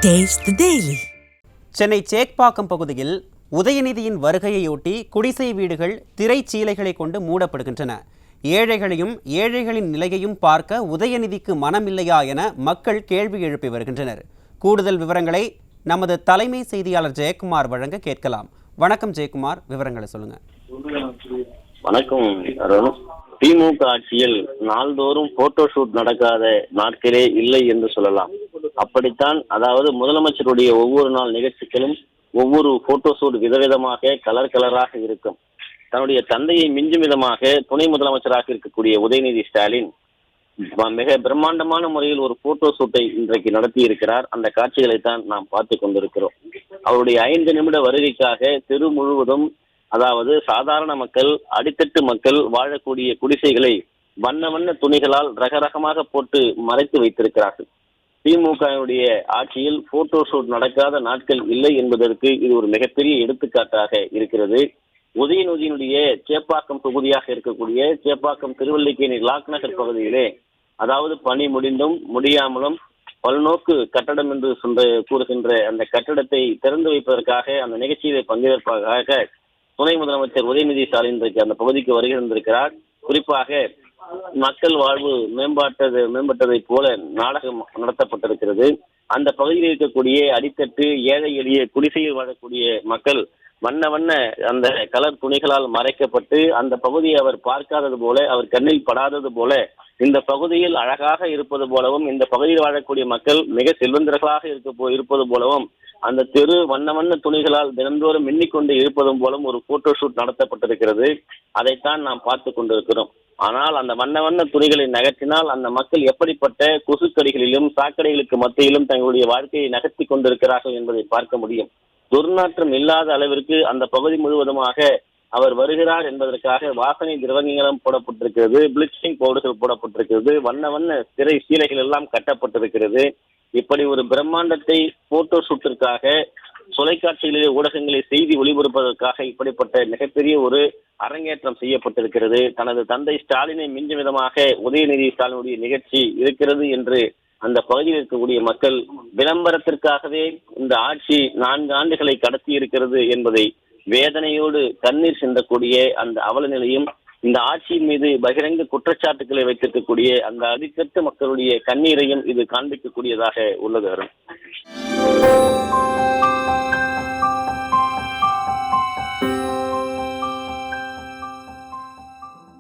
Taste the Daily. Chennai சேக்பாக்கம் பகுதியில் உதயநிதியின் வருகையையொட்டி குடிசை வீடுகள் திரைச்சீலைகளை கொண்டு மூடப்படுகின்றன. ஏழைகளையும் ஏழைகளின் நிலையையும் பார்க்க உதயநிதிக்கு மனமில்லையா என மக்கள் கேள்வி எழுப்பி வருகின்றனர். கூடுதல் விவரங்களை நமது தலைமை செய்தியாளர் ஜெயக்குமார் வழங்க கேட்கலாம். வணக்கம் ஜெயக்குமார், விவரங்களை சொல்லுங்க. வணக்கம் அருண். திமுக ஆட்சியில் நாள்தோறும் போட்டோ ஷூட் நடக்காத நாட்களே இல்லை என்று சொல்லலாம். அப்படித்தான், அதாவது முதலமைச்சருடைய ஒவ்வொரு நாள் நிகழ்ச்சிகளும் ஒவ்வொரு போட்டோ ஷூட் விதவிதமாக கலராக இருக்கும். தன்னுடைய தந்தையை மிஞ்சும் விதமாக துணை முதலமைச்சராக இருக்கக்கூடிய உதயநிதி ஸ்டாலின் மிக பிரம்மாண்டமான முறையில் ஒரு போட்டோ ஷூட்டை இன்றைக்கு நடத்தி இருக்கிறார். அந்த காட்சிகளை தான் நாம் பார்த்து கொண்டிருக்கிறோம். அவருடைய 5 நிமிட வருகைக்காக தெரு முழுவதும், அதாவது சாதாரண மக்கள், அடித்தட்டு மக்கள் வாழக்கூடிய குடிசைகளை வண்ண வண்ண துணிகளால் ரகரகமாக போட்டு மறைத்து வைத்திருக்கிறார்கள். திமுகவுடைய ஆட்சியில் போட்டோ ஷூட் நடக்காத நாட்கள் இல்லை என்பதற்கு இது ஒரு மிகப்பெரிய எடுத்துக்காட்டாக இருக்கிறது. உதயநிதியினுடைய சேப்பாக்கம் தொகுதியாக இருக்கக்கூடிய சேப்பாக்கம் திருவல்லிக்கேணி லாக் நகர் பகுதியிலே, அதாவது பணி முடிந்தும் முடியாமலும் பல்நோக்கு கட்டடம் என்று கூறுகின்ற அந்த கட்டடத்தை திறந்து வைப்பதற்காக, அந்த நிகழ்ச்சியிலே பங்கேற்பதற்காக துணை முதலமைச்சர் உதயநிதி ஸ்டாலின் இன்றைக்கு அந்த பகுதிக்கு வருகை தந்திருக்கிறார். குறிப்பாக மக்கள் வாழ்வு மேம்பட்டதை போல நாடகம் நடத்தப்பட்டிருக்கிறது. அந்த பகுதியில் இருக்கக்கூடிய அடித்தட்டு ஏழை எளிய குடிசையில் வாழக்கூடிய மக்கள் வண்ண வண்ண அந்த கலர் துணிகளால் மறைக்கப்பட்டு அந்த பகுதியை அவர் பார்க்காதது போல, அவர் கண்ணில் படாதது போல, இந்த பகுதியில் அழகாக இருப்பது போலவும், இந்த பகுதியில் வாழக்கூடிய மக்கள் மிக செல்வந்தர்களாக இருப்பது போலவும், அந்த தெரு வண்ண வண்ண துணிகளால் தினந்தோறும் எண்ணிக்கொண்டு இருப்பதும் போலும் ஒரு போட்டோ ஷூட் நடத்தப்பட்டிருக்கிறது. அதைத்தான் நாம் பார்த்து கொண்டிருக்கிறோம். ஆனால் அந்த வண்ண வண்ண துணிகளை நகர்த்தினால் அந்த மக்கள் எப்படிப்பட்ட கொசுக்கடிகளிலும் சாக்கடைகளுக்கு மத்தியிலும் தங்களுடைய வாழ்க்கையை நகர்த்தி கொண்டிருக்கிறார்கள் என்பதை பார்க்க முடியும். துர்நாற்றம் இல்லாத அளவிற்கு அந்த பகுதி முழுவதுமாக அவர் வருகிறார் என்பதற்காக வாசனை திரவங்களும் போடப்பட்டிருக்கிறது, பிளீச்சிங் பவுடர்கள் போடப்பட்டிருக்கிறது, வண்ண வண்ண திரை சீலைகள் எல்லாம் கட்டப்பட்டிருக்கிறது. இப்படி ஒரு பிரம்மாண்டத்தை போட்டோ ஷூட்டிற்காக, தொலைக்காட்சிகளிலே ஊடகங்களை செய்தி ஒளிபரப்பதற்காக இப்படிப்பட்ட மிகப்பெரிய ஒரு அரங்கேற்றம் செய்யப்பட்டிருக்கிறது. தனது தந்தை ஸ்டாலினை மிஞ்சும் விதமாக உதயநிதி ஸ்டாலினுடைய நிகழ்ச்சி இருக்கிறது என்று அந்த பகுதியில் இருக்கக்கூடிய மக்கள் விளம்பரத்திற்காகவே இந்த ஆட்சி 4 ஆண்டுகளை கடத்தி இருக்கிறது என்பதை வேதனையோடு கண்ணீர் சிந்தக்கூடிய அந்த அவல நிலையும், இந்த ஆட்சியின் மீது பகிரங்க குற்றச்சாட்டுக்களை வைத்திருக்கக்கூடிய அந்த அடித்தட்டு மக்களுடைய கண்ணீரையும் இது காண்பிக்கக்கூடியதாக உள்ளது.